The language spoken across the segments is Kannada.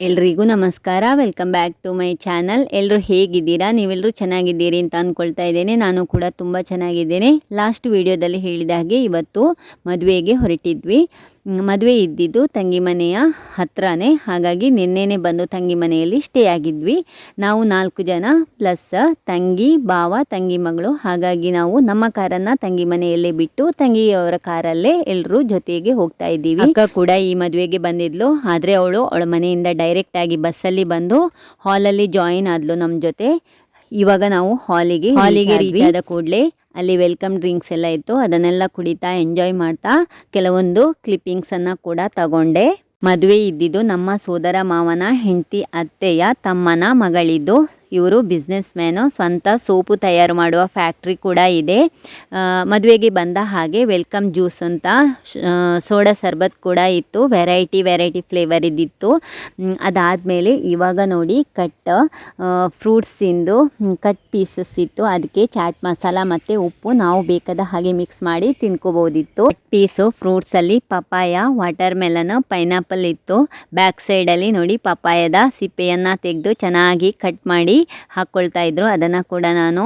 ಎಲ್ರಿಗೂ ನಮಸ್ಕಾರ. Welcome back to my channel. ಎಲ್ಲರೂ ಹೇಗಿದ್ದೀರಾ? ನೀವೆಲ್ಲರೂ ಚೆನ್ನಾಗಿದ್ದೀರಿ ಅಂತ ಅಂದ್ಕೊಳ್ತಾ ಇದ್ದೇನೆ. ನಾನು ಕೂಡ ತುಂಬ ಚೆನ್ನಾಗಿದ್ದೇನೆ. ಲಾಸ್ಟ್ ವಿಡಿಯೋದಲ್ಲಿ ಹೇಳಿದ ಹಾಗೆ ಇವತ್ತು ಮದುವೆಗೆ ಹೊರಟಿದ್ವಿ. ಮದುವೆ ಇದ್ದಿದ್ದು ತಂಗಿ ಮನೆಯ ಹತ್ರನೇ, ಹಾಗಾಗಿ ನಿನ್ನೆನೆ ಬಂದು ತಂಗಿ ಮನೆಯಲ್ಲಿ ಸ್ಟೇ ಆಗಿದ್ವಿ. ನಾವು 4 ಜನ ಪ್ಲಸ್ ತಂಗಿ, ಬಾವ, ತಂಗಿ ಮಗಳು. ಹಾಗಾಗಿ ನಾವು ನಮ್ಮ ಕಾರನ್ನು ತಂಗಿ ಮನೆಯಲ್ಲೇ ಬಿಟ್ಟು ತಂಗಿಯವರ ಕಾರಲ್ಲೇ ಎಲ್ಲರೂ ಜೊತೆಗೆ ಹೋಗ್ತಾ ಇದ್ದೀವಿ. ಅಕ್ಕ ಕೂಡ ಈ ಮದುವೆಗೆ ಬಂದಿದ್ಲು, ಆದರೆ ಅವಳ ಮನೆಯಿಂದ ಡೈರೆಕ್ಟ್ ಆಗಿ ಬಸ್ಸಲ್ಲಿ ಬಂದು ಹಾಲಲ್ಲಿ ಜಾಯಿನ್ ಆದ್ಲು ನಮ್ಮ ಜೊತೆ. ಇವಾಗ ನಾವು ಹಾಲಿಗೆ ರೀಚ್ ಆದ ಕೂಡಲೇ ಅಲ್ಲಿ ವೆಲ್ಕಮ್ ಡ್ರಿಂಕ್ಸ್ ಎಲ್ಲ ಇತ್ತು. ಅದನ್ನೆಲ್ಲ ಕುಡಿತಾ ಎಂಜಾಯ್ ಮಾಡ್ತಾ ಕೆಲವೊಂದು ಕ್ಲಿಪ್ಪಿಂಗ್ಸನ್ನು ಕೂಡ ತಗೊಂಡೆ. ಮದುವೆ ಇದ್ದಿದ್ದು ನಮ್ಮ ಸೋದರ ಮಾವನ ಹೆಂಡತಿ ಅತ್ತೆಯ ತಮ್ಮನ ಮಗಳಿದ್ದು. ಇವರು ಬಿಸ್ನೆಸ್ ಮ್ಯಾನು, ಸ್ವಂತ ಸೋಪು ತಯಾರು ಮಾಡುವ ಫ್ಯಾಕ್ಟ್ರಿ ಕೂಡ ಇದೆ. ಮದುವೆಗೆ ಬಂದ ಹಾಗೆ ವೆಲ್ಕಮ್ ಜ್ಯೂಸ್ ಅಂತ ಸೋಡಾ ಸರ್ಬತ್ ಕೂಡ ಇತ್ತು. ವೆರೈಟಿ ಫ್ಲೇವರ್ ಇದ್ದಿತ್ತು. ಅದಾದಮೇಲೆ ಇವಾಗ ನೋಡಿ ಫ್ರೂಟ್ಸಿಂದು ಕಟ್ ಪೀಸಸ್ ಇತ್ತು. ಅದಕ್ಕೆ ಚಾಟ್ ಮಸಾಲ ಮತ್ತು ಉಪ್ಪು ನಾವು ಬೇಕಾದ ಹಾಗೆ ಮಿಕ್ಸ್ ಮಾಡಿ ತಿನ್ಕೋಬೋದಿತ್ತು. ಪೀಸು ಫ್ರೂಟ್ಸಲ್ಲಿ ಪಪಾಯ, ವಾಟರ್ ಮೆಲನ್, ಪೈನಾಪಲ್ ಇತ್ತು. ಬ್ಯಾಕ್ ಸೈಡಲ್ಲಿ ನೋಡಿ ಪಪಾಯದ ಸಿಪ್ಪೆಯನ್ನು ತೆಗೆದು ಚೆನ್ನಾಗಿ ಕಟ್ ಮಾಡಿ ಹಾಕ್ಕೊಳ್ತಾ ಇದ್ರು. ಅದನ್ನು ಕೂಡ ನಾನು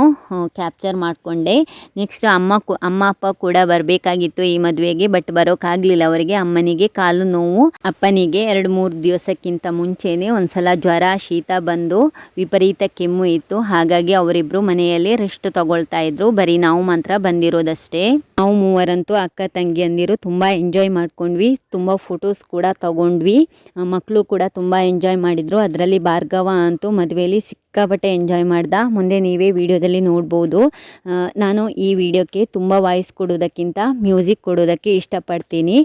ಕ್ಯಾಪ್ಚರ್ ಮಾಡಿಕೊಂಡೆ. ನೆಕ್ಸ್ಟ್ ಅಮ್ಮ ಅಪ್ಪ ಕೂಡ ಬರಬೇಕಾಗಿತ್ತು ಈ ಮದುವೆಗೆ, ಬಟ್ ಬರೋಕ್ಕಾಗಲಿಲ್ಲ ಅವರಿಗೆ. ಅಮ್ಮನಿಗೆ ಕಾಲು ನೋವು, ಅಪ್ಪನಿಗೆ 2-3 ದಿವಸಕ್ಕಿಂತ ಮುಂಚೆನೆ ಒಂದ್ಸಲ ಜ್ವರ, ಶೀತ ಬಂದು ವಿಪರೀತ ಕೆಮ್ಮು ಇತ್ತು. ಹಾಗಾಗಿ ಅವರಿಬ್ರು ಮನೆಯಲ್ಲಿ ರೆಸ್ಟ್ ತಗೊಳ್ತಾ ಇದ್ರು. ಬರೀ ನಾವು ಮಾತ್ರ ಬಂದಿರೋದಷ್ಟೇ. ನಾವು ಮೂವರಂತೂ ಅಕ್ಕ ತಂಗಿಯಂದಿರು ತುಂಬ ಎಂಜಾಯ್ ಮಾಡ್ಕೊಂಡ್ವಿ. ತುಂಬ ಫೋಟೋಸ್ ಕೂಡ ತಗೊಂಡ್ವಿ. ಮಕ್ಕಳು ಕೂಡ ತುಂಬ ಎಂಜಾಯ್ ಮಾಡಿದ್ರು. ಅದರಲ್ಲಿ ಭಾರ್ಗವ ಅಂತೂ ಮದುವೆಯಲ್ಲಿ ಸಿಕ್ಕಾಪಟ್ಟೆ ಎಂಜಾಯ್ ಮಾಡ್ದ. ಮುಂದೆ ನೀವೇ ವಿಡಿಯೋದಲ್ಲಿ ನೋಡ್ಬೋದು. ನಾನು ಈ ವಿಡಿಯೋಕ್ಕೆ ತುಂಬ ವಾಯ್ಸ್ ಕೊಡೋದಕ್ಕಿಂತ ಮ್ಯೂಸಿಕ್ ಕೊಡೋದಕ್ಕೆ ಇಷ್ಟಪಡ್ತೀನಿ.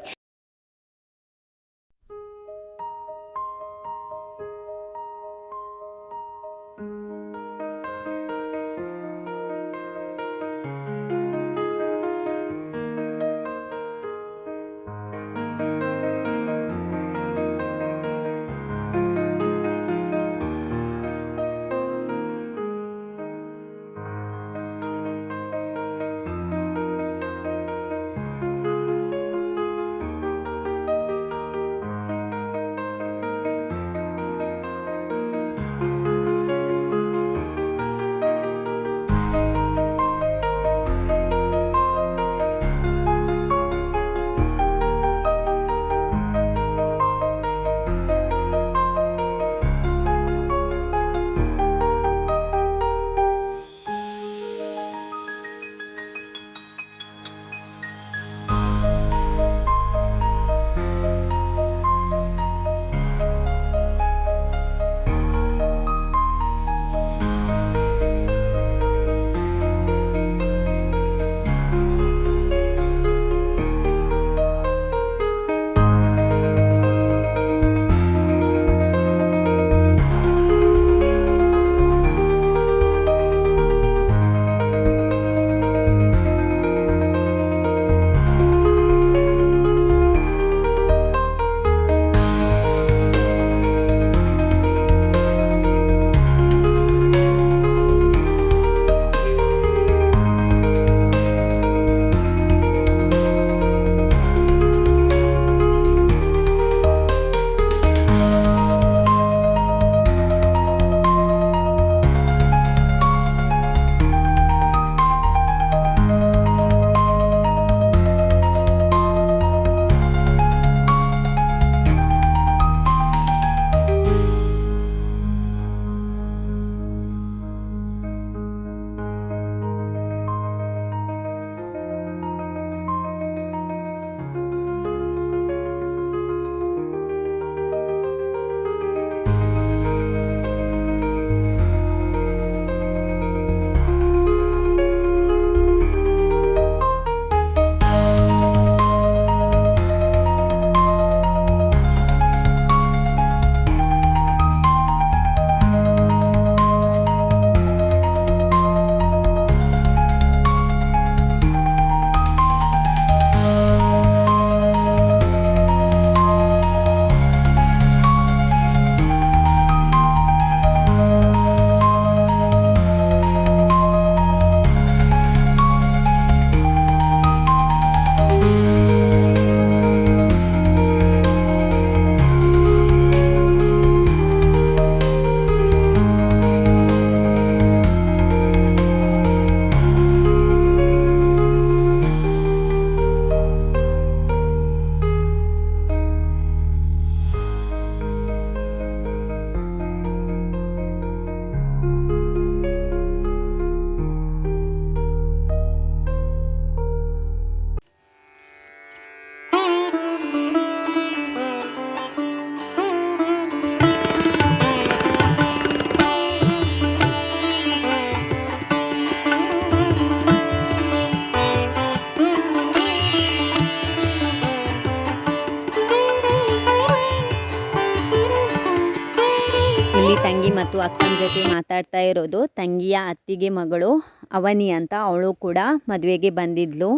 ಇಲ್ಲಿ ತಂಗಿ ಮತ್ತು ಅಕ್ಕನ ಜೊತೆ ಮಾತಾಡ್ತಾ ಇರೋದು ತಂಗಿಯ ಅತ್ತಿಗೆ ಮಗಳು ಅವನಿ ಅಂತ, ಅವಳು ಕೂಡ ಮದುವೆಗೆ ಬಂದಿದ್ಲು.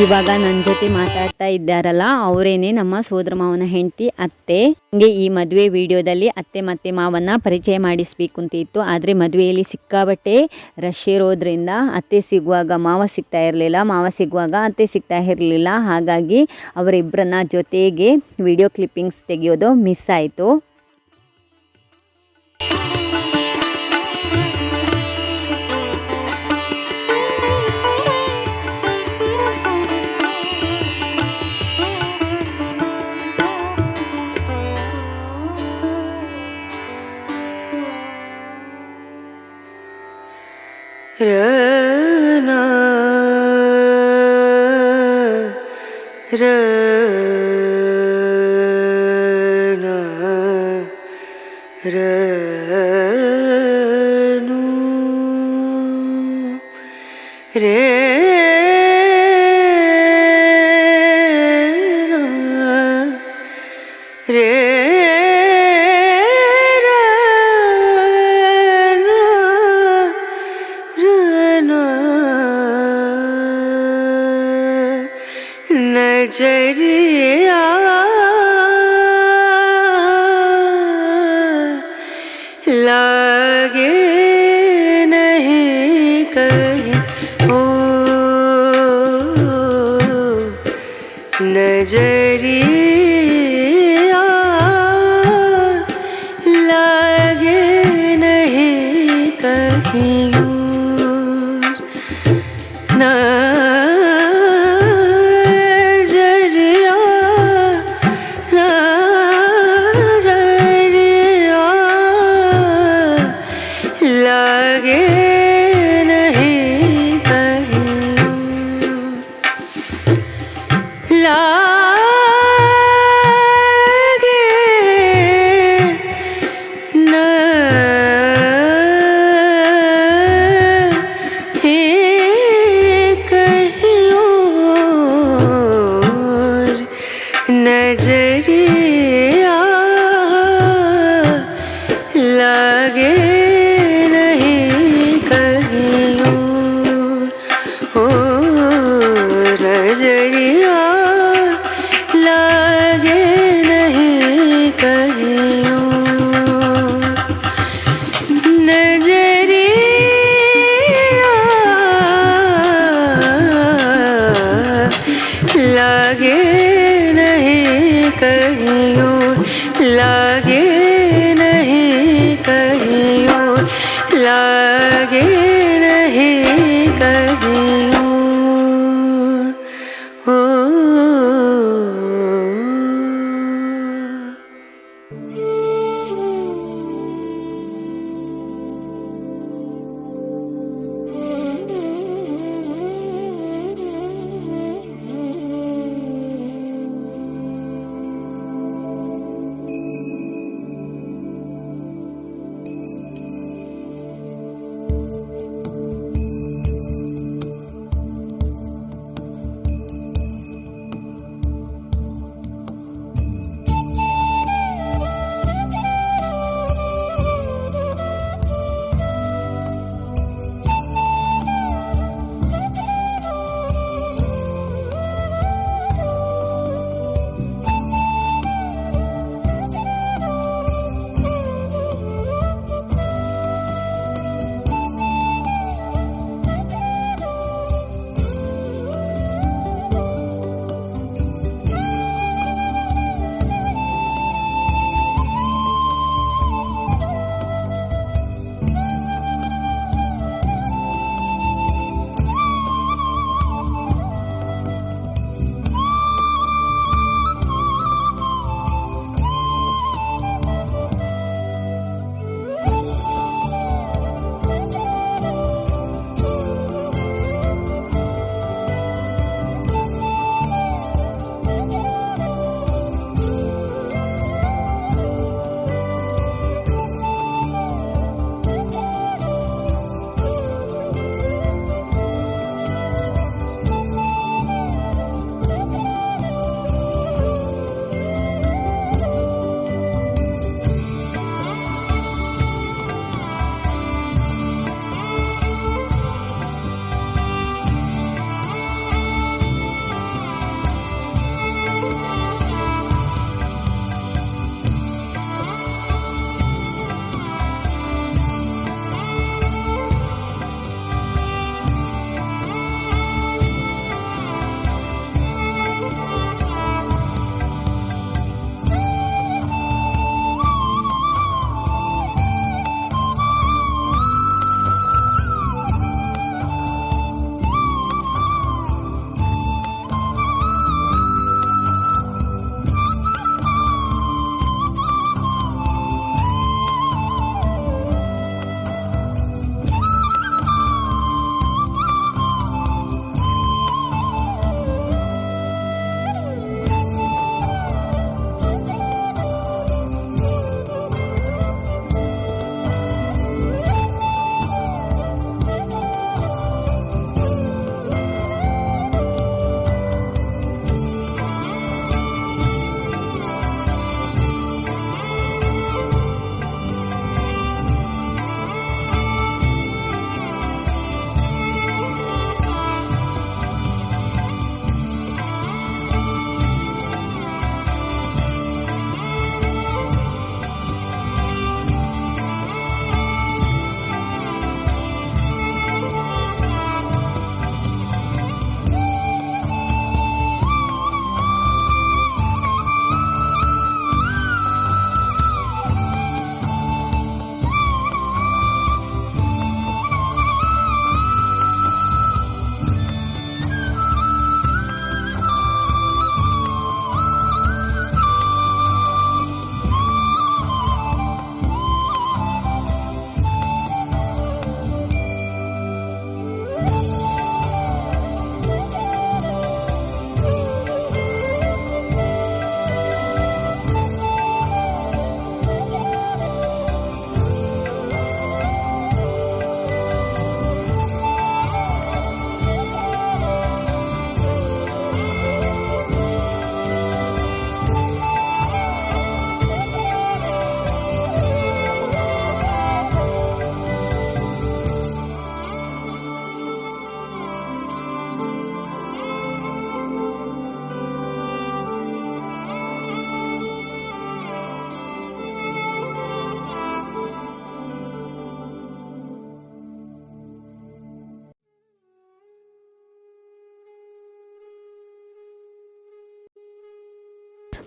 ಇವಾಗ ನನ್ನ ಜೊತೆ ಮಾತಾಡ್ತಾ ಇದ್ದಾರಲ್ಲ ಅವರೇನೆ ನಮ್ಮ ಸೋದರ ಮಾವನ ಹೆಂಡತಿ ಅತ್ತೆ. ಹಂಗೆ ಈ ಮದುವೆ ವಿಡಿಯೋದಲ್ಲಿ ಅತ್ತೆ ಮತ್ತೆ ಮಾವನ್ನ ಪರಿಚಯ ಮಾಡಿಸ್ಬೇಕು ಅಂತ ಇತ್ತು, ಆದರೆ ಮದುವೆಯಲ್ಲಿ ಸಿಕ್ಕಾಬಟ್ಟೆ ರಶ್ ಇರೋದ್ರಿಂದ ಅತ್ತೆ ಸಿಗುವಾಗ ಮಾವ ಸಿಗ್ತಾ ಇರಲಿಲ್ಲ, ಮಾವ ಸಿಗುವಾಗ ಅತ್ತೆ ಸಿಗ್ತಾ ಇರಲಿಲ್ಲ. ಹಾಗಾಗಿ ಅವರಿಬ್ಬರನ್ನ ಜೊತೆಗೆ ವಿಡಿಯೋ ಕ್ಲಿಪ್ಪಿಂಗ್ಸ್ ತೆಗೆಯೋದು ಮಿಸ್ ಆಯಿತು. ರನಾ ರನಾ ರನು ರೇ नजरिया लागे नहीं कहीं ओ नजरिया लागे नहीं कहीं ना नजरिया लागे नहीं कहीं ओ नजरिया लागे नहीं कहीं नजरिया लागे कहीं लागे नहीं कहीं लागे नहीं कहीं ओ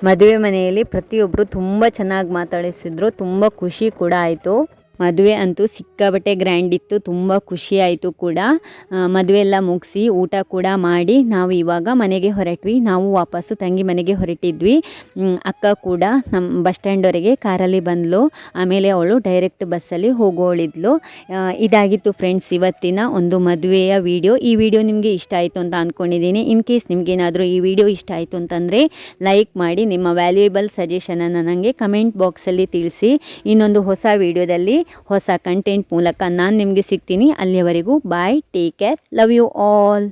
ಮದುವೆ ಮನೆಯಲ್ಲಿ ಪ್ರತಿಯೊಬ್ಬರು ತುಂಬ ಚೆನ್ನಾಗಿ ಮಾತಾಡಿಸಿದ್ರು, ತುಂಬ ಖುಷಿ ಕೂಡ ಆಯಿತು. ಮದುವೆ ಅಂತೂ ಸಿಕ್ಕಾಬಟ್ಟೆ ಗ್ರ್ಯಾಂಡ್ ಇತ್ತು, ತುಂಬ ಖುಷಿ ಆಯಿತು ಕೂಡ. ಮದುವೆ ಎಲ್ಲ ಮುಗಿಸಿ ಊಟ ಕೂಡ ಮಾಡಿ ನಾವು ಇವಾಗ ಮನೆಗೆ ಹೊರಟ್ವಿ. ನಾವು ವಾಪಸ್ಸು ತಂಗಿ ಮನೆಗೆ ಹೊರಟಿದ್ವಿ. ಅಕ್ಕ ಕೂಡ ನಮ್ಮ ಬಸ್ ಸ್ಟ್ಯಾಂಡ್ವರೆಗೆ ಕಾರಲ್ಲಿ ಬಂದಳು. ಆಮೇಲೆ ಅವಳು ಡೈರೆಕ್ಟ್ ಬಸ್ಸಲ್ಲಿ ಹೋಗೋಳಿದ್ಲು. ಇದಾಗಿತ್ತು ಫ್ರೆಂಡ್ಸ್ ಇವತ್ತಿನ ಒಂದು ಮದುವೆಯ ವಿಡಿಯೋ. ಈ ವಿಡಿಯೋ ನಿಮಗೆ ಇಷ್ಟ ಆಯಿತು ಅಂತ ಅಂದ್ಕೊಂಡಿದ್ದೀನಿ. ಇನ್ ಕೇಸ್ ನಿಮಗೇನಾದರೂ ಈ ವಿಡಿಯೋ ಇಷ್ಟ ಆಯಿತು ಅಂತಂದರೆ ಲೈಕ್ ಮಾಡಿ, ನಿಮ್ಮ ವ್ಯಾಲ್ಯೂಯಬಲ್ ಸಜೆಷನನ್ನು ನನಗೆ ಕಮೆಂಟ್ ಬಾಕ್ಸಲ್ಲಿ ತಿಳಿಸಿ. ಇನ್ನೊಂದು ಹೊಸ ವಿಡಿಯೋದಲ್ಲಿ ಹೊಸ ಕಂಟೆಂಟ್ ಮೂಲಕ ನಾನು ನಿಮಗೆ ಸಿಗ್ತೀನಿ. ಅಲ್ಲಿಯವರೆಗೂ bye, take care, love you all.